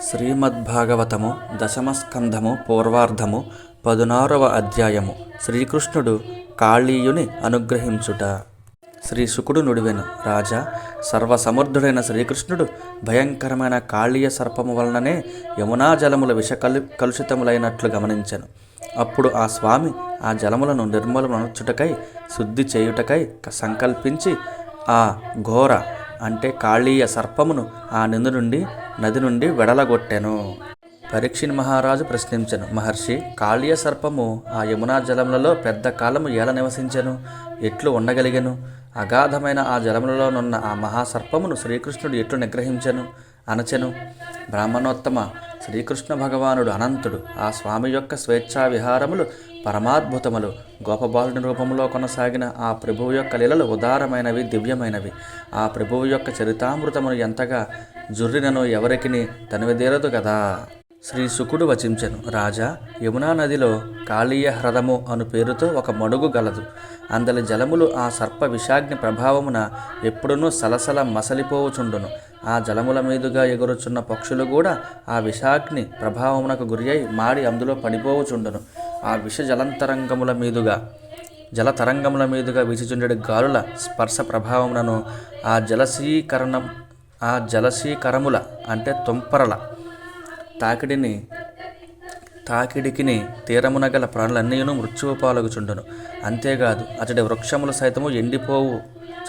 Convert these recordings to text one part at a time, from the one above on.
శ్రీమద్భాగవతము దశమస్కంధము పూర్వార్ధము 16వ అధ్యాయము. శ్రీకృష్ణుడు కాళీయుని అనుగ్రహించుట. శ్రీ శుకుడు నుడివెను, రాజా, సర్వసమర్థుడైన శ్రీకృష్ణుడు భయంకరమైన కాళీయ సర్పము వలననే యమునా జలముల కలుషితములైనట్లు గమనించెను. అప్పుడు ఆ స్వామి ఆ జలములను నిర్మలమనర్చుటకై శుద్ధి చేయుటకై సంకల్పించి ఆ ఘోర అంటే కాళీయ సర్పమును ఆ నది నుండి వెడలగొట్టెను. పరీక్షిత్ మహారాజు ప్రశ్నించెను, మహర్షి, కాళీయ సర్పము ఆ యమునా జలములలో పెద్ద కాలము ఎలా నివసించెను? ఎట్లు ఉండగలిగెను? అగాధమైన ఆ జలములలోనున్న ఆ మహాసర్పమును శ్రీకృష్ణుడు ఎట్లు నిగ్రహించెను అనచెను. బ్రాహ్మణోత్తమ, శ్రీకృష్ణ భగవానుడు అనంతుడు. ఆ స్వామి యొక్క స్వేచ్ఛా విహారములు పరమాద్భుతములు. గోపబాలుని రూపంలో కొనసాగిన ఆ ప్రభువు యొక్క లీలలు ఉదారమైనవి, దివ్యమైనవి. ఆ ప్రభువు యొక్క చరితామృతమును ఎంతగా జుర్రినను ఎవరికిని తనివిదీరదు కదా. శ్రీ శుకుడు వచించెను, రాజా, యమునా నదిలో కాళీయ హ్రదము అను పేరుతో ఒక మడుగు గలదు. అందలి జలములు ఆ సర్ప విషాగ్ని ప్రభావమున ఎప్పుడునూ సలసల మసలిపోవుచుండును. ఆ జలముల మీదుగా ఎగురుచున్న పక్షులు కూడా ఆ విషాగ్ని ప్రభావమునకు గురి అయి మాడి అందులో పడిపోవుచుండును. ఆ జలతరంగముల మీదుగా వీచిచుండెడు గాలుల స్పర్శ ప్రభావమునను ఆ జలశీకరముల అంటే తుంపరల తాకిడికిని తీరమున గల ప్రాణులన్నీయును మృత్యువు పాలగుచుండును. అంతేకాదు అతడి వృక్షములు సైతము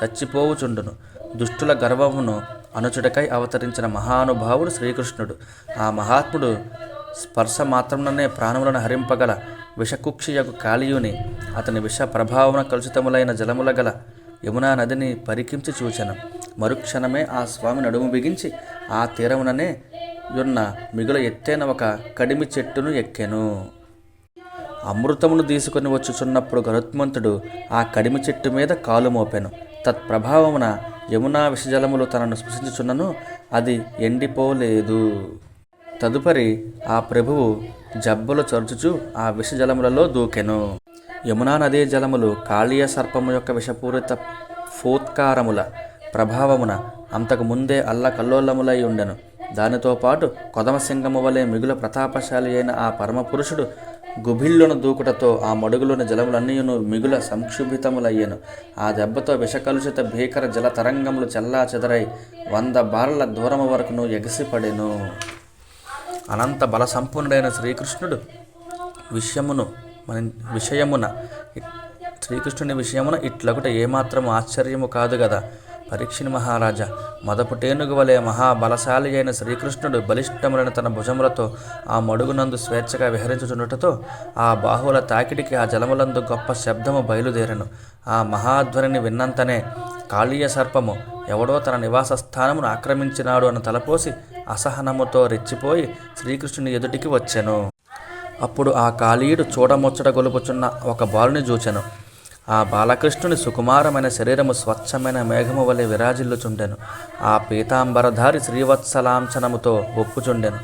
చచ్చిపోవుచుండును. దుష్టుల గర్వమును అనుచుటకై అవతరించిన మహానుభావుడు శ్రీకృష్ణుడు. ఆ మహాత్ముడు స్పర్శ మాత్రముననే ప్రాణములను హరింపగల విషకుక్షియకు కాళీయుని అతని విష ప్రభావమున కలుషితములైన జలముల గల యమునా నదిని పరికించి చూచెను. మరుక్షణమే ఆ స్వామి నడుము బిగించి ఆ తీరముననే యున్న మిగుల ఎత్తైన ఒక కడిమి చెట్టును ఎక్కెను. అమృతమును తీసుకొని వచ్చుచున్నప్పుడు గరుత్మంతుడు ఆ కడిమి చెట్టు మీద కాలు మోపెను. తత్ప్రభావమున యమునా విషజలములు తనను స్పృశించుచున్నను అది ఎండిపోలేదు. తదుపరి ఆ ప్రభువు జబ్బులు చరుచుచు ఆ విషజలములలో దూకెను. యమునా నదీ జలములు కాళీయ సర్పము యొక్క విషపూరిత ఫోత్కారముల ప్రభావమున అంతకు ముందే అల్లకల్లోలములై ఉండెను. దానితో పాటు కొదమసింగము వలె మిగుల ప్రతాపశాలి అయిన ఆ పరమపురుషుడు గుభిళ్ళును దూకుటతో ఆ మడుగులోని జలములన్నీయును మిగుల సంక్షుభితములయ్యెను. ఆ దెబ్బతో విషకలుషిత భీకర జల తరంగములు చెల్లా చెదరై 100 బారల దూరము వరకును ఎగసిపడెను. అనంత బల సంపన్నుడైన శ్రీకృష్ణుని విషయమున ఇట్లగుట ఏమాత్రము ఆశ్చర్యము కాదు గదా. పరీక్షిత్ మహారాజా, మొదపుటేనుగు వలె మహాబలశాలి అయిన శ్రీకృష్ణుడు బలిష్టములైన తన భుజములతో ఆ మడుగునందు స్వేచ్ఛగా విహరించుచుండుటతో ఆ బాహువుల తాకిడికి ఆ జలములందు గొప్ప శబ్దము బయలుదేరెను. ఆ మహాధ్వనిని విన్నంతనే కాళీయ సర్పము ఎవడో తన నివాస స్థానమును ఆక్రమించినాడు అని తలపోసి అసహనముతో రెచ్చిపోయి శ్రీకృష్ణుని ఎదుటికి వచ్చెను. అప్పుడు ఆ కాళీయుడు చూడముచ్చట గొలుపుచున్న ఒక బాలుని చూచెను. ఆ బాలకృష్ణుని సుకుమారమైన శరీరము స్వచ్ఛమైన మేఘము వలె విరాజిల్లుచుండెను. ఆ పీతాంబరధారి శ్రీవత్సలాంఛనముతో ఒప్పుచుండెను.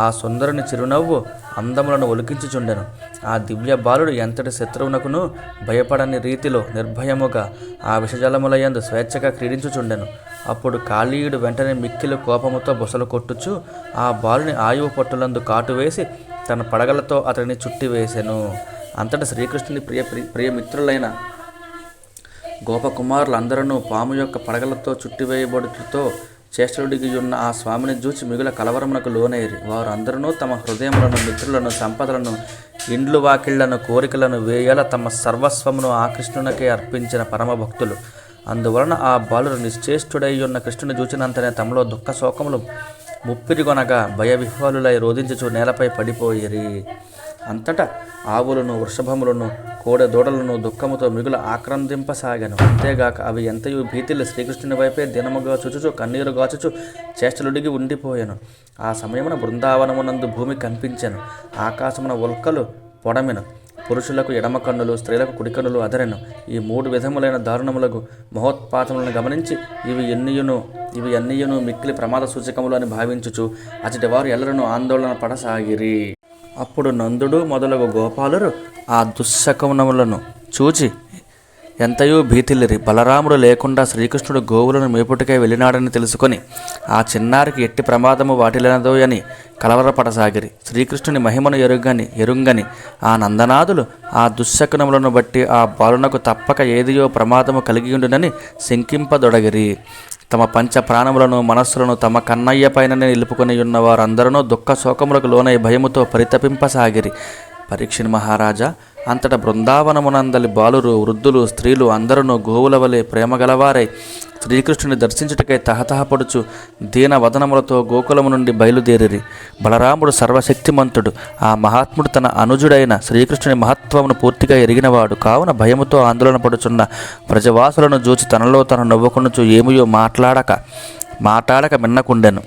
ఆ సుందరుని చిరునవ్వు అందములను ఒలికించుచుండెను. ఆ దివ్య బాలుడు ఎంతటి శత్రువునకును భయపడని రీతిలో నిర్భయముగా ఆ విషజలములయందు స్వేచ్ఛగా క్రీడించుచుండెను. అప్పుడు కాళీయుడు వెంటనే మిక్కిలి కోపముతో బుసలు కొట్టుచు ఆ బాలుని ఆయువు పట్టులందు కాటువేసి తన పడగలతో అతడిని చుట్టివేసెను. అంతటా శ్రీకృష్ణుని ప్రియమిత్రులైన గోపకుమారులందరూ పాము యొక్క పడగలతో చుట్టివేయబడుటతో చేష్టలుడిగి ఉన్న ఆ స్వామిని చూచి మిగుల కలవరమునకు లోనైరి. వారు అందరూ తమ హృదయములను, మిత్రులను, సంపదలను, ఇండ్లు వాకిళ్లను, కోరికలను వేయాల తమ సర్వస్వమును ఆ కృష్ణునికే అర్పించిన పరమభక్తులు. అందువలన ఆ బాలుడు నిశ్చేష్టుడై ఉన్న కృష్ణుని చూచినంతనే తమలో దుఃఖ శోకములు ముప్పిరిగొనగా భయవిహ్వలులై రోధించుచు నేలపై పడిపోయిరి. అంతటా ఆవులను, వృషభములను, కోడెదూడలను దుఃఖముతో మిగుల ఆక్రందింపసాగాను. అంతేగాక అవి ఎంతయు భీతిల్లి శ్రీకృష్ణుని వైపే దినముగా చుచుచు కన్నీరు గాచుచు చేష్టలుడిగి ఉండిపోయాను. ఆ సమయమున బృందావనమునందు భూమి కంపించెను. ఆకాశమున ఉల్కలు పొడమెను. పురుషులకు ఎడమ కన్నులు, స్త్రీలకు కుడి కన్నులు అదరెను. ఈ 3 విధములైన దారుణములకు మహోత్పాతములను గమనించి ఇవి అన్నియును మిక్కిలి ప్రమాద సూచకములు అని భావించుచు అచటి వారు ఎల్లరూ ఆందోళన పడసాగిరి. అప్పుడు నందుడు మొదలగు గోపాలురు ఆ దుశ్శకమునములను చూచి ఎంతయూ భీతిల్లిరి. బలరాముడు లేకుండా శ్రీకృష్ణుడు గోవులను మేపుటికై వెళ్ళినాడని తెలుసుకొని ఆ చిన్నారికి ఎట్టి ప్రమాదము వాటిల్లనదో అని కలవరపడసాగిరి. శ్రీకృష్ణుని మహిమను ఎరుంగని ఆ నందనాదులు ఆ దుశ్శకునములను బట్టి ఆ బాలునకు తప్పక ఏదియో ప్రమాదము కలిగియుండునని శంకింపదొడగిరి. తమ పంచ ప్రాణములను మనస్సులను తమ కన్నయ్య పైననే నిలుపుకొని ఉన్న వారందరూ దుఃఖ శోకములకు లోనై భయముతో పరితపింపసాగిరి. పరీక్షిణ్ మహారాజా, అంతటా బృందావనమునందలి బాలురు, వృద్ధులు, స్త్రీలు అందరూ గోవుల వలె ప్రేమగలవారై శ్రీకృష్ణుని దర్శించుటకై తహతహపడుచు దీన వదనములతో గోకులము నుండి బయలుదేరిరి. బలరాముడు సర్వశక్తిమంతుడు. ఆ మహాత్ముడు తన అనుజుడైన శ్రీకృష్ణుని మహత్వమును పూర్తిగా ఎరిగినవాడు కావున భయముతో ఆందోళన పడుచున్న ప్రజవాసులను చూచి తనలో తను నవ్వుకొనుచు ఏమియో మాట్లాడక మిన్నకుండెను.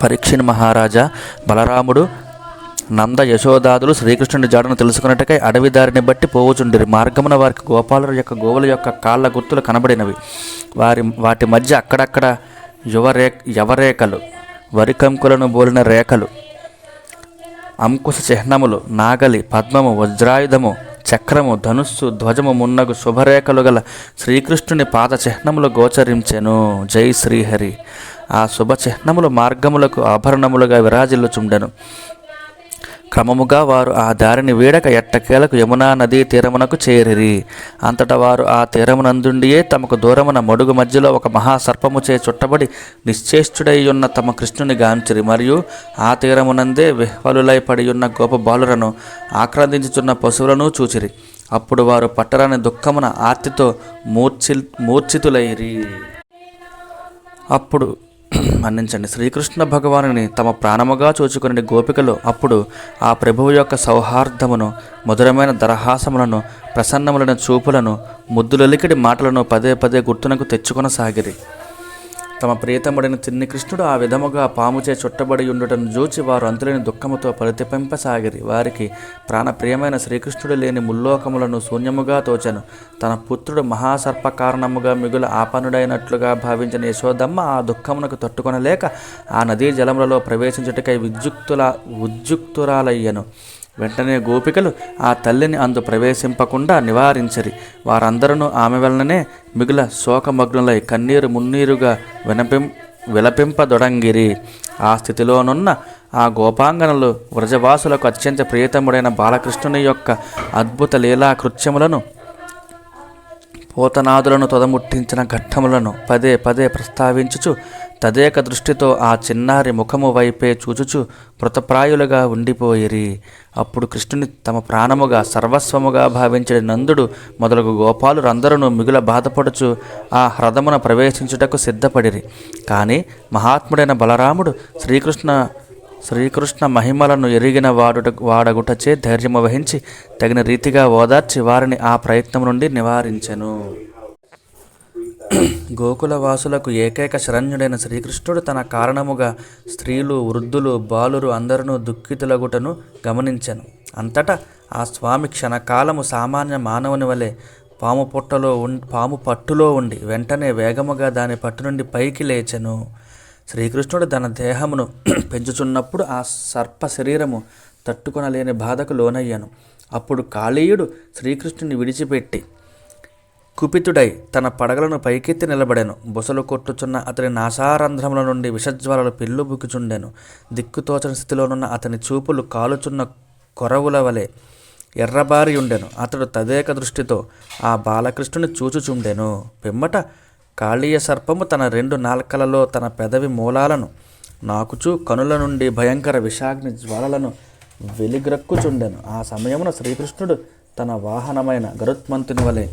పరీక్షిణ్ మహారాజా, బలరాముడు, నంద, యశోదాదులు శ్రీకృష్ణుని జాడను తెలుసుకున్నట్టుకై అడవి దారిని బట్టి పోవుచుండిరి. మార్గమున వారికి గోపాలుల యొక్క గోవుల యొక్క కాళ్ళ గుర్తులు కనబడినవి. వాటి మధ్య అక్కడక్కడ యవరేఖలు, వరికంకులను బోలిన రేఖలు, అంకుశ చిహ్నములు, నాగలి, పద్మము, వజ్రాయుధము, చక్రము, ధనుస్సు, ధ్వజము మున్నగు శుభరేఖలు గల శ్రీకృష్ణుని పాద చిహ్నములు గోచరించెను. జై శ్రీహరి. ఆ శుభ చిహ్నములు మార్గములకు ఆభరణములుగా విరాజిల్లుచుండెను. క్రమముగా వారు ఆ దారిని వీడక ఎట్టకేలకు యమునా నదీ తీరమునకు చేరిరి. అంతటా వారు ఆ తీరమునందుండియే తమకు దూరమున మడుగు మధ్యలో ఒక మహాసర్పముచే చుట్టబడి నిశ్చేష్టుడై ఉన్న తమ కృష్ణుని గాంచిరి. మరియు ఆ తీరమునందే విహ్వలులై పడియున్న గోప బాలులను ఆక్రందించుచున్న పశువులను చూచిరి. అప్పుడు వారు పట్టరాని దుఃఖమున ఆర్తితో మూర్ఛితులైరి. అప్పుడు మన్నించండి. శ్రీకృష్ణ భగవానుని తమ ప్రాణముగా చూచుకుని గోపికలు అప్పుడు ఆ ప్రభువు యొక్క సౌహార్దమును, మధురమైన దరహాసములను, ప్రసన్నములైన చూపులను, ముద్దులొలికిడి మాటలను పదే పదే గుర్తునకు తెచ్చుకొనసాగిరి. తమ ప్రియతముడైన చిన్ని కృష్ణుడు ఆ విధముగా పాముచే చుట్టబడి ఉండుటను చూచి వారు అంతులేని దుఃఖముతో పరితపింపసాగిరి. వారికి ప్రాణప్రియమైన శ్రీకృష్ణుడు లేని ముల్లోకములను శూన్యముగా తోచెను. తన పుత్రుడు మహాసర్ప కారణముగా మిగుల ఆపన్నుడైనట్లుగా భావించిన యశోదమ్మ ఆ దుఃఖమునకు తట్టుకొనలేక ఆ నదీ జలములలో ప్రవేశించుటకై ఉద్యుక్తురాలయ్యను. వెంటనే గోపికలు ఆ తల్లిని అందు ప్రవేశింపకుండా నివారించరి. వారందరూ ఆమె వలననే మిగుల శోకమగ్నులై కన్నీరు మున్నీరుగా విలపింపదొడంగిరి. ఆ స్థితిలోనున్న ఆ గోపాంగనలు వ్రజవాసులకు అత్యంత ప్రియతముడైన బాలకృష్ణుని యొక్క అద్భుత లీలా కృత్యములను, పోతనాదులను తొదముట్టించిన ఘట్టములను పదే పదే ప్రస్తావించుచు తదేక దృష్టితో ఆ చిన్నారి ముఖము వైపే చూచుచు మృతప్రాయులుగా ఉండిపోయిరి. అప్పుడు కృష్ణుని తమ ప్రాణముగా సర్వస్వముగా భావించిన నందుడు మొదలగు గోపాలురందరూ మిగుల బాధపడుచు ఆ హ్రదమున ప్రవేశించుటకు సిద్ధపడిరి. కానీ మహాత్ముడైన బలరాముడు శ్రీకృష్ణ మహిమలను ఎరిగిన వాడగుటచే ధైర్యము వహించి తగిన రీతిగా ఓదార్చి వారిని ఆ ప్రయత్నం నుండి నివారించెను. గోకులవాసులకు ఏకైక శరణ్యుడైన శ్రీకృష్ణుడు తన కారణముగా స్త్రీలు, వృద్ధులు, బాలురు అందరూ దుఃఖితులగుటను గమనించెను. అంతటా ఆ స్వామి క్షణకాలము సామాన్య మానవుని వలె పాము పట్టులో ఉండి వెంటనే వేగముగా దాని పట్టు నుండి పైకి లేచెను. శ్రీకృష్ణుడు తన దేహమును పెంచుచున్నప్పుడు ఆ సర్ప శరీరము తట్టుకొనలేని బాధకు లోనయ్యను. అప్పుడు కాళీయుడు శ్రీకృష్ణుని విడిచిపెట్టి కుపితుడై తన పడగలను పైకెత్తి నిలబడెను. బుసలు కొట్టుచున్న అతని నాసారంధ్రముల నుండి విషజ్వాలలు పెళ్ళుబుక్కుచుండెను. దిక్కుతోచని స్థితిలోనున్న అతని చూపులు కాలుచున్న కొరవుల వలె ఎర్రబారి ఉండెను. అతడు తదేక దృష్టితో ఆ బాలకృష్ణుని చూచుచుండెను. పిమ్మట కాళీయ సర్పము తన 2 నాల్కలలో తన పెదవి మూలాలను నాకుచూ కనుల నుండి భయంకర విషాగ్ని జ్వాలలను వెలిగ్రక్కుచుండెను. ఆ సమయమున శ్రీకృష్ణుడు తన వాహనమైన గరుత్మంతుని వలె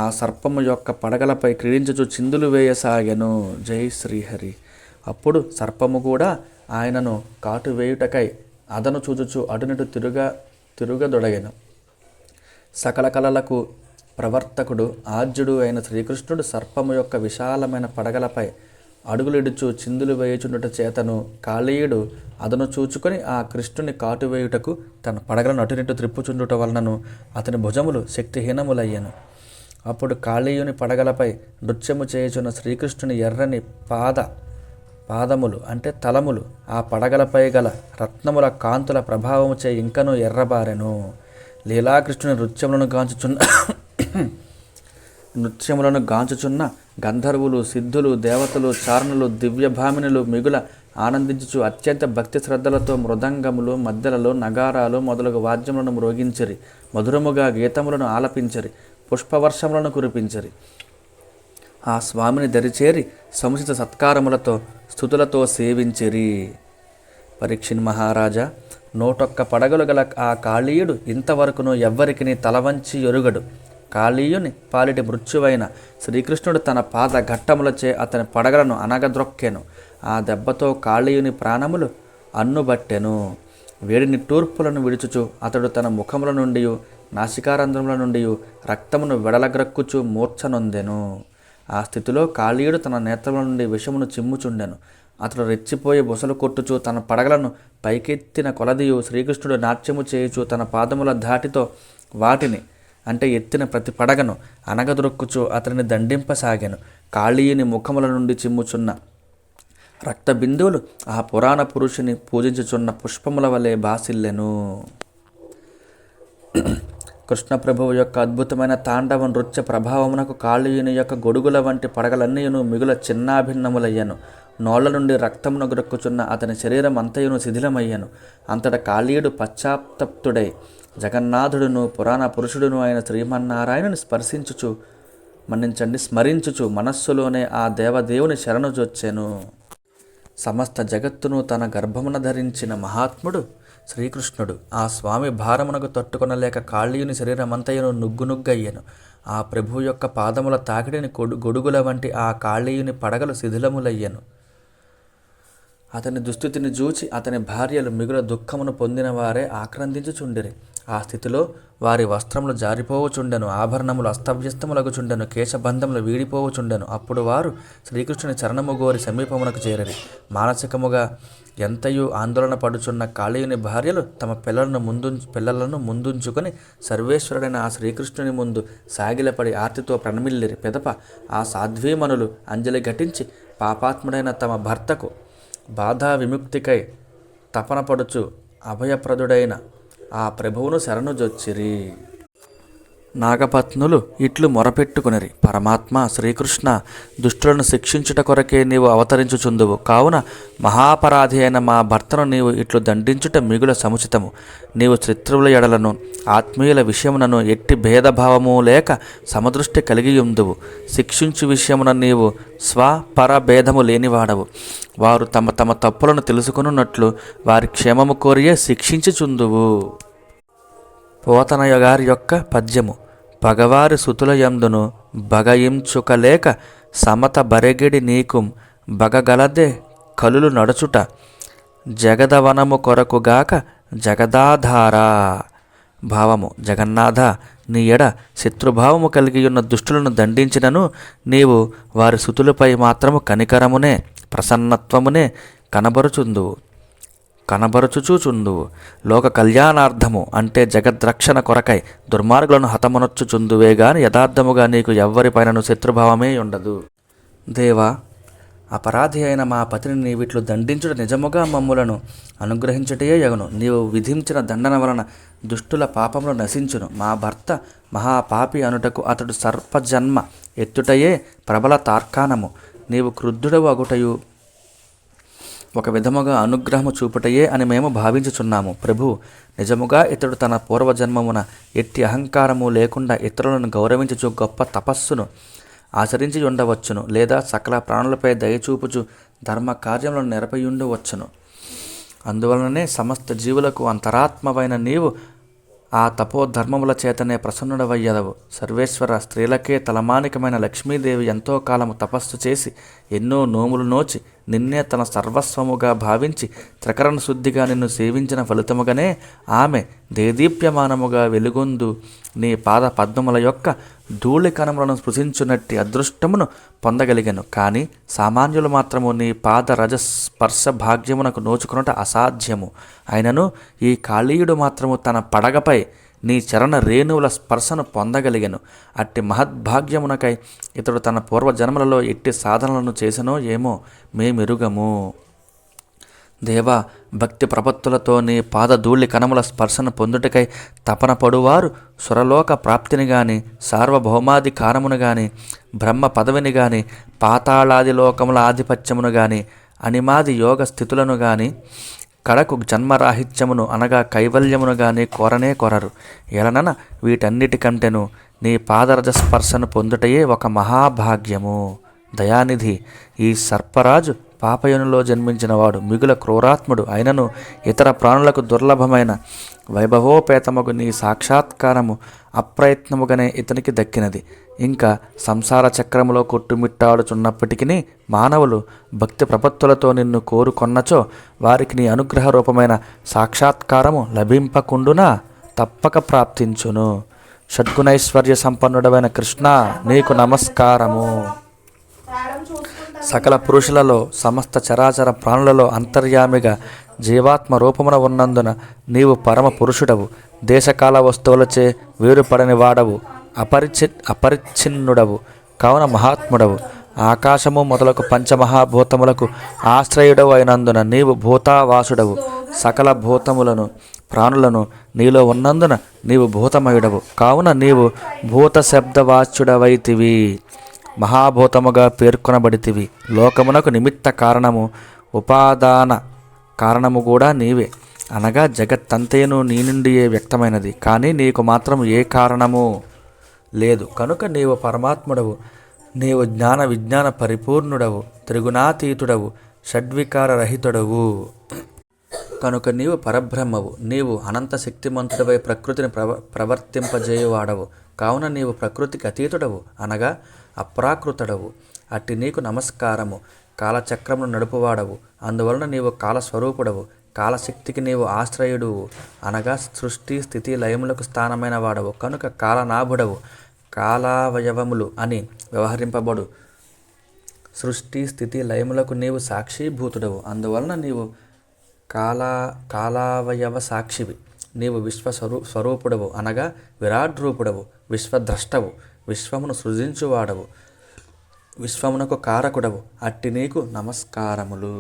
ఆ సర్పము యొక్క పడగలపై క్రీడించుచు చిందులు వేయసాగెను. జై శ్రీహరి. అప్పుడు సర్పము కూడా ఆయనను కాటు వేయుటకై అదను చూచుచు అటునిటు తిరుగదొడగెను. సకల కళలకు ప్రవర్తకుడు, ఆద్యుడు అయిన శ్రీకృష్ణుడు సర్పము యొక్క విశాలమైన పడగలపై అడుగులిడుచు చిందులు వేయుచుండుట చేతను కాళీయుడు అదను చూచుకొని ఆ కృష్ణుని కాటువేయుటకు తన పడగలను అటునిటు త్రిప్పుచుండుట వలనను అతని భుజములు శక్తిహీనములయ్యను. అప్పుడు కాళీయుని పడగలపై నృత్యము చేయుచున్న శ్రీకృష్ణుని ఎర్రని పాదములు అంటే తలములు ఆ పడగలపై గల రత్నముల కాంతుల ప్రభావము చే ఇంకనూ ఎర్రబారెను. లీలాకృష్ణుని నృత్యములను గాంచుచున్న నృత్యములను గాంచుచున్న గంధర్వులు, సిద్ధులు, దేవతలు, చారణులు, దివ్యభామినులు మిగుల ఆనందించుచు అత్యంత భక్తి శ్రద్ధలతో మృదంగములు, మద్దెలలు, నగారాలు మొదలగు వాద్యములను మ్రోగించరి, మధురముగా గీతములను ఆలపించరి, పుష్పవర్షములను కురిపించరి. ఆ స్వామిని దరిచేరి సముచిత సత్కారములతో స్తుతులతో సేవించిరి. పరీక్షిన్ మహారాజా, 101 పడగలు గల ఆ కాళీయుడు ఇంతవరకును ఎవ్వరికిని తలవంచి ఎరుగడు. కాళీయుని పాలిటి మృత్యువైన శ్రీకృష్ణుడు తన పాద ఘట్టములచే అతని పడగలను అనగద్రొక్కెను. ఆ దెబ్బతో కాళీయుని ప్రాణములు అన్నుబట్టెను. వేడి నిట్టూర్పులను విడుచుచు అతడు తన ముఖముల నుండి, నాసికారంధ్రముల నుండి రక్తమును వెడలగ్రక్కుచు మూర్ఛనొందెను. ఆ స్థితిలో కాళీయుడు తన నేత్రముల నుండి విషమును చిమ్ముచుండెను. అతడు రెచ్చిపోయి బొసలు కొట్టుచు తన పడగలను పైకెత్తిన కొలదియు శ్రీకృష్ణుడు నాట్యము చేయుచు తన పాదముల ధాటితో వాటిని అంటే ఎత్తిన ప్రతి పడగను అనగదొరుక్కుచు అతనిని దండింపసాగాను. కాళీయుని ముఖముల నుండి చిమ్ముచున్న రక్త బిందువులు ఆ పురాణ పురుషుని పూజించుచున్న పుష్పముల వలె బాసిల్లెను. కృష్ణ ప్రభువు యొక్క అద్భుతమైన తాండవ నృత్య ప్రభావమునకు కాళీయుని యొక్క గొడుగుల వంటి పడగలన్నీయును మిగుల చిన్నాభిన్నములయ్యను. నోళ్ల నుండి రక్తమును గ్రక్కుచున్న అతని శరీరం అంతయును శిథిలమయ్యను. అంతట కాళీయుడు పశ్చాత్తప్తుడై జగన్నాథుడును పురాణ పురుషుడును అయిన శ్రీమన్నారాయణుని స్మరించుచు మనస్సులోనే ఆ దేవదేవుని శరణుజొచ్చెను. సమస్త జగత్తును తన గర్భమున ధరించిన మహాత్ముడు శ్రీకృష్ణుడు ఆ స్వామి భారమునకు తట్టుకొనలేక కాళీయుని శరీరమంతయును నుగ్గునుగ్గయ్యెను. ఆ ప్రభు యొక్క పాదముల తాకిడిని గొడుగుల వంటి ఆ కాళీయుని పడగలు శిథిలములయ్యెను. అతని దుస్థితిని చూచి అతని భార్యలు మిగుల దుఃఖమును పొందిన వారే ఆక్రందించుచుండిరి. ఆ స్థితిలో వారి వస్త్రములు జారిపోవుచుండెను, ఆభరణములు అస్తవ్యస్తములగుచుండెను, కేశబంధములు వీడిపోవుచుండెను. అప్పుడు వారు శ్రీకృష్ణుని చరణము గోరి సమీపమునకు చేరిరి. మానసికముగా ఎంతయు ఆందోళన పడుచున్న కాళీయుని భార్యలు తమ పిల్లలను ముందుంచుకొని సర్వేశ్వరుడైన ఆ శ్రీకృష్ణుని ముందు సాగిలపడి ఆర్తితో ప్రణమిల్లిరి. పెదప ఆ సాధ్వీమణులు అంజలి ఘటించి పాపాత్ముడైన తమ భర్తకు బాధా విముక్తికై తపనపడుచు అభయప్రదుడైన ఆ ప్రభువును శరణుజొచ్చిరి. నాగపత్నులు ఇట్లు మొరపెట్టుకునిరి, పరమాత్మ శ్రీకృష్ణ, దుష్టులను శిక్షించుట కొరకే నీవు అవతరించుచుందువు. కావున మహాపరాధి అయిన మా భర్తను నీవు ఇట్లు దండించుట మిగుల సముచితము. నీవు శత్రువుల ఎడలను ఆత్మీయుల విషయమునను ఎట్టి భేదభావము లేక సమదృష్టి కలిగియుందువు. శిక్షించు విషయమున నీవు స్వపరభేదము లేనివాడవు. వారు తమ తమ తప్పులను తెలుసుకున్నట్లు వారి క్షేమము కోరియే శిక్షించుచుందువు. పోతనయ్య గారి యొక్క పద్యము. పగవారి సుతుల యందును బగయించుకలేక సమత బరెగిడి నీకుం బగగలదే కలులు నడుచుట జగదవనము కొరకుగాక జగదాధారా. భావము: జగన్నాథ, నీ ఎడ శత్రుభావము కలిగియున్న దుష్టులను దండించినను నీవు వారి సుతులపై మాత్రము కనికరమునే ప్రసన్నత్వమునే కనబరుచుచుందువు. లోక కళ్యాణార్థము అంటే జగద్రక్షణ కొరకై దుర్మార్గులను హతమనొచ్చుచుందువే గాని యథార్థముగా నీకు ఎవ్వరిపైనను శత్రుభావమే ఉండదు. దేవా, అపరాధి అయిన మా పతిని నీవిట్లు దండించుట నిజముగా మమ్ములను అనుగ్రహించుటయే యగును. నీవు విధించిన దండన వలన దుష్టుల పాపములు నశించును. మా భర్త మహాపాపి అనుటకు అతడు సర్పజన్మ ఎత్తుటయే ప్రబల తార్కాణము. నీవు క్రుద్ధుడవు అగుటయు ఒక విధముగా అనుగ్రహము చూపుటయే అని మేము భావించుచున్నాము. ప్రభు, నిజముగా ఇతడు తన పూర్వజన్మమున ఎట్టి అహంకారము లేకుండా ఇతరులను గౌరవించుచు గొప్ప తపస్సును ఆచరించి ఉండవచ్చును, లేదా సకల ప్రాణులపై దయచూపుచు ధర్మ కార్యములను నెరపయుండవచ్చును. అందువలననే సమస్త జీవులకు అంతరాత్మవైన నీవు ఆ తపోధర్మముల చేతనే ప్రసన్నుడవయ్యదవు. సర్వేశ్వర, స్త్రీలకే తలమానికమైన లక్ష్మీదేవి ఎంతో కాలము తపస్సు చేసి ఎన్నో నోములు నోచి నిన్నే తన సర్వస్వముగా భావించి త్రికరణ శుద్ధిగా నిన్ను సేవించిన ఫలితముగానే ఆమె దేదీప్యమానముగా వెలుగొందు నీ పాద పద్మముల యొక్క ధూళి కణములను స్పృశించునట్టి అదృష్టమును పొందగలిగెను. కానీ సామాన్యులు మాత్రము నీ పాద రజస్పర్శ భాగ్యమునకు నోచుకునుట అసాధ్యము. అయినను ఈ కాళీయుడు మాత్రము తన పడగపై నీ చరణ రేణువుల స్పర్శను పొందగలిగెను. అట్టి మహద్భాగ్యమునకై ఇతడు తన పూర్వజన్మలలో ఎట్టి సాధనలను చేసనో ఏమో మేమెరుగము. దేవా, భక్తి ప్రపత్తులతో నీ పాదధూళి కణముల స్పర్శను పొందుటకై తపన పడువారు సురలోక ప్రాప్తిని గాని, సార్వభౌమాధికారమును గాని, బ్రహ్మ పదవిని గాని, పాతాళాది లోకముల ఆధిపత్యమును గాని, అనిమాది యోగ స్థితులను గాని, కడకు జన్మరాహిత్యమును అనగా కైవల్యమును గాని కోరనే కొరరు. ఎలనన వీటన్నిటికంటెను నీ పాదరజ స్పర్శను పొందుటయే ఒక మహాభాగ్యము. దయానిధి, ఈ సర్పరాజు పాపయోనిలో జన్మించినవాడు, మిగుల క్రూరాత్ముడు అయినను ఇతర ప్రాణులకు దుర్లభమైన వైభవోపేతమగు నీ సాక్షాత్కారము అప్రయత్నముగానే ఇతనికి దక్కినది. ఇంకా సంసార చక్రములో కొట్టుమిట్టాడుచున్నప్పటికీ మానవులు భక్తి ప్రపత్తులతో నిన్ను కోరుకొన్నచో వారికి నీ అనుగ్రహ రూపమైన సాక్షాత్కారము లభింపకుండునా తప్పక ప్రాప్తించును. షడ్గుణైశ్వర్య సంపన్నుడమైన కృష్ణ, నీకు నమస్కారము. సకల పురుషులలో, సమస్త చరాచర ప్రాణులలో అంతర్యామిగా జీవాత్మ రూపమున ఉన్నందున నీవు పరమ పురుషుడవు. దేశకాల వస్తువులచే వేరుపడని వాడవు, అపరిచ్ఛిన్నుడవు, కావున మహాత్ముడవు. ఆకాశము మొదలకు పంచమహాభూతములకు ఆశ్రయుడవు అయినందున నీవు భూతావాసుడవు. సకల భూతములను ప్రాణులను నీలో ఉన్నందున నీవు భూతమయుడవు. కావున నీవు భూత శబ్దవాచ్యుడవైతివి, మహాభూతముగా పేర్కొనబడితివి. లోకమునకు నిమిత్త కారణము, ఉపాదాన కారణము కూడా నీవే, అనగా జగత్తంతేను నీ నుండియే వ్యక్తమైనది. కానీ నీకు మాత్రం ఏ కారణము లేదు కనుక నీవు పరమాత్ముడవు. నీవు జ్ఞాన విజ్ఞాన పరిపూర్ణుడవు, త్రిగుణాతీతుడవు, షడ్వికార రహితుడవు కనుక నీవు పరబ్రహ్మవు. నీవు అనంత శక్తిమంతుడవై ప్రకృతిని ప్రవర్తింపజేయువాడవు. కావున నీవు ప్రకృతికి అతీతుడవు, అనగా అప్రాకృతుడవు. అట్టి నీకు నమస్కారము. కాలచక్రమును నడుపువాడవు, అందువలన నీవు కాలస్వరూపుడవు. కాలశక్తికి నీవు ఆశ్రయుడువు, అనగా సృష్టి స్థితి లయములకు స్థానమైన వాడవు కనుక కాలనాభుడవు. కాలావయవములు అని వ్యవహరింపబడు సృష్టి స్థితి లయములకు నీవు సాక్షిభూతుడవు, అందువలన నీవు కాలావయవ సాక్షివి. నీవు స్వరూపుడవు, అనగా విరాట్ రూపుడవు, విశ్వద్రష్టవు, విశ్వమును సృజించువాడవు, విశ్వమునకు కారకుడవు. అట్టి నీకు నమస్కారములు.